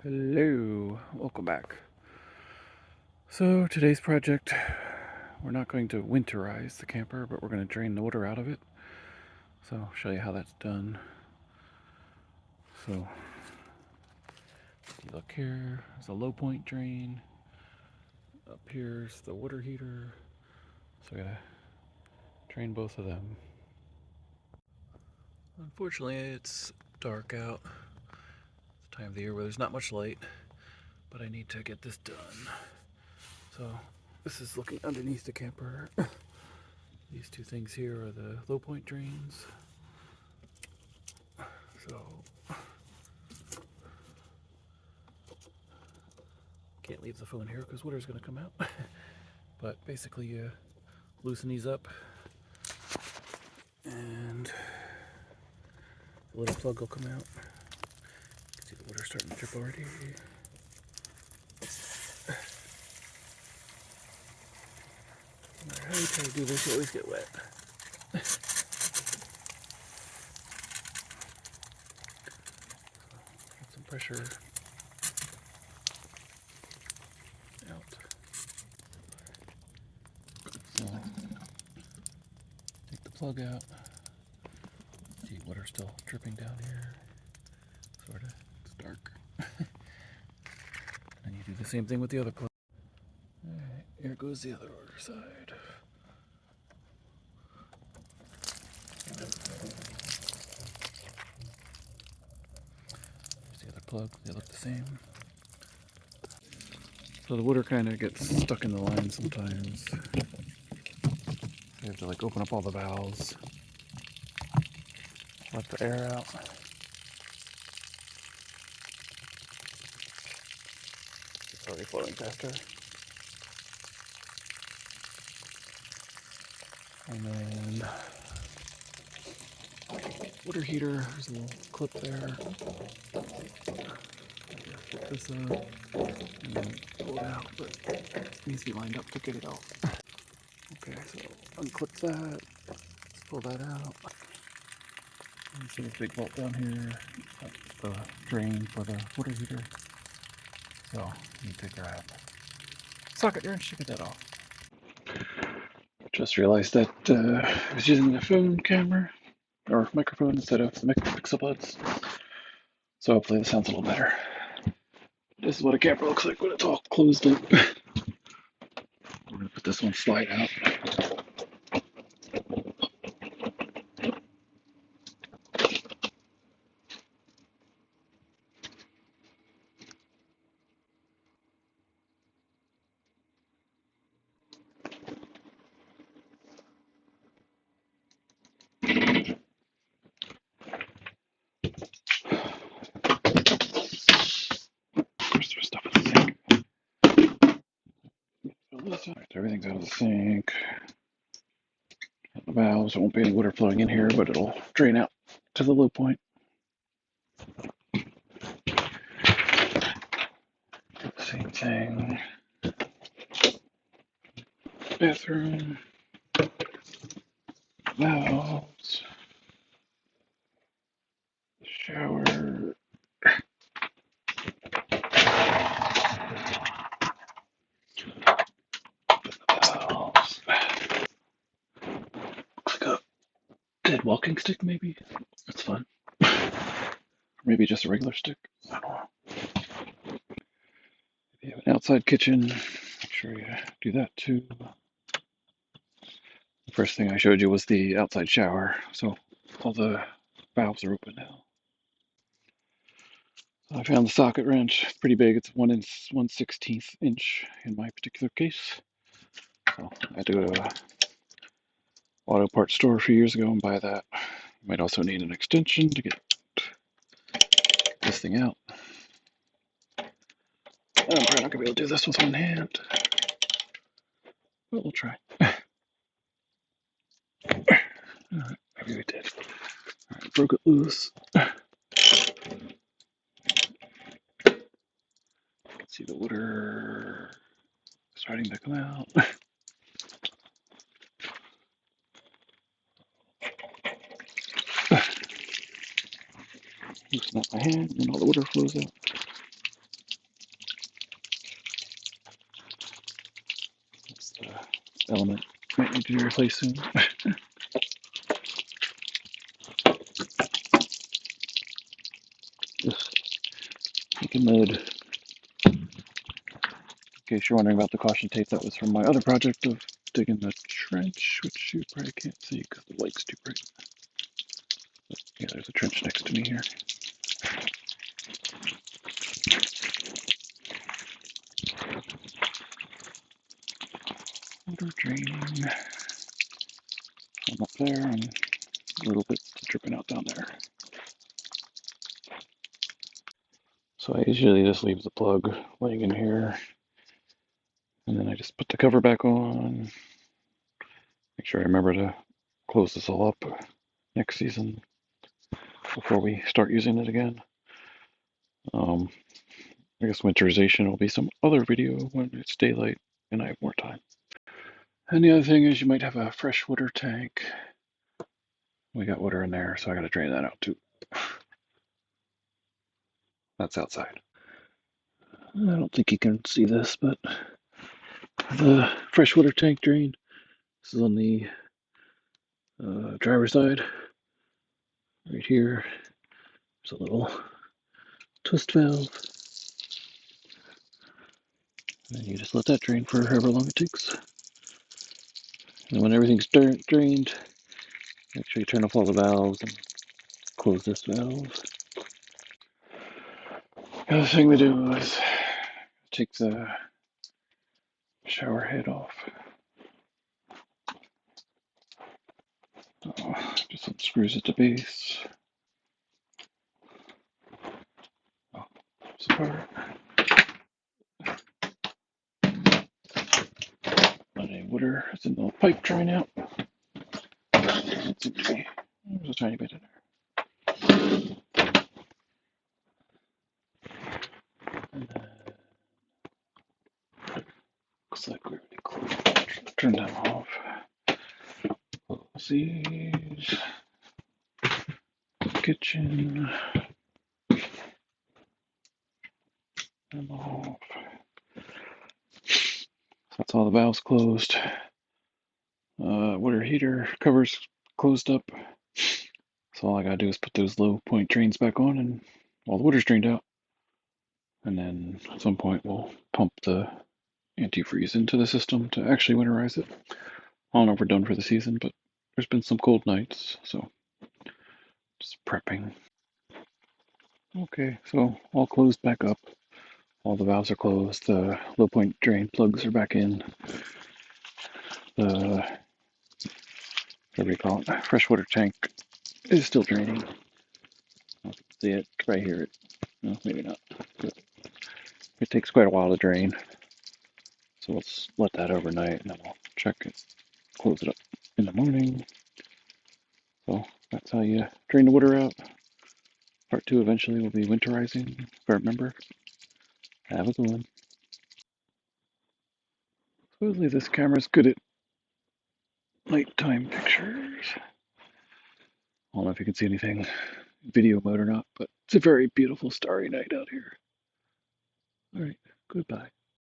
Hello, welcome back. So today's project, we're not going to winterize the camper, but we're going to drain the water out of it. So I'll show you how that's done. So if you look here, there's a low point drain. Up here's the water heater. So I gotta drain both of them. Unfortunately, it's dark out. It's the time of the year where there's not much light, but I need to get this done. So this is looking underneath the camper. These two things here are the low point drains. So can't leave the phone here because water's going to come out. But basically you loosen these up and the little plug will come out. You can see the water starting to drip already. No matter how you try to do this, you always get wet. Get some pressure out. So take the plug out. See, water still dripping down here. Sorta. It's dark. And you do the same thing with the other plug. Alright, here goes the other side. There's the other plug, they look the same. So the water kind of gets stuck in the line sometimes. You have to like open up all the valves, let the air out. It's already flowing faster. And then water heater, there's a little clip there. Pick this up and then pull it out, but it needs to be lined up to get it out. Okay, so unclip that, let's pull that out. You see this big bolt down here, that's the drain for the water heater. So you need to grab socket wrench to get that off. Just realized that I was using the phone camera or microphone instead of the Pixel Buds. So hopefully this sounds a little better. This is what a camper looks like when it's all closed in. I'm gonna put this one slide out. There's stuff in the sink. Everything's out of the sink. The valves, there won't be any water flowing in here, but it'll drain out to the low point. Same thing. Bathroom. Valves. Shower. Valves. Looks like a dead walking stick, maybe. That's fun. Or maybe just a regular stick. I don't know. If you have an outside kitchen, make sure you do that too. The first thing I showed you was the outside shower, so all the valves are open now. I found the socket wrench. It's pretty big. It's 1/16 inch in my particular case. So I had to go to a auto parts store a few years ago and buy that. You might also need an extension to get this thing out. I'm probably not gonna be able to do this with one hand, but we'll try. Alright, maybe we did. Alright, broke it loose. You can see the water starting to come out. Loosen up my hand and all the water flows out. element might need to be replaced soon. Just making mud. In case you're wondering about the caution tape, that was from my other project of digging the trench, which you probably can't see because the light's too bright. But yeah, there's a trench next to me here. Water draining. Some up there and a little bit dripping out down there. So I usually just leave the plug laying in here, and then I just put the cover back on. Make sure I remember to close this all up next season before we start using it again. I guess winterization will be some other video when it's daylight and I have more time. And the other thing is you might have a fresh water tank. We got water in there, so I got to drain that out too. That's outside. I don't think you can see this, but the freshwater tank drain. This is on the driver's side. Right here, there's a little twist valve. And you just let that drain for however long it takes. And when everything's drained, make sure you turn off all the valves and close this valve. The other thing we do is take the shower head off. Just some screws at the base. Oh, apart. My water is in the pipe drying out. It seems to be, there's a tiny bit in there. And then, looks like we're really close. Turn them off. Close these. Kitchen. Them off. So that's all the valves closed. Water heater covers closed up. So all I gotta do is put those low point drains back on and all the water's drained out. And then at some point we'll pump the antifreeze into the system to actually winterize it. I don't know if we're done for the season, but there's been some cold nights, so just prepping. Okay, so all closed back up. All the valves are closed. The low point drain plugs are back in. The, what do we call it? Freshwater tank is still draining. I'll see it right here. No, maybe not. But it takes quite a while to drain. So let's let that overnight and then we'll check it, close it up in the morning. So that's how you drain the water out. Part 2 eventually will be winterizing, if I remember. Have a good one. Supposedly this camera's good at nighttime pictures. I don't know if you can see anything video mode or not, but it's a very beautiful starry night out here. Alright, goodbye.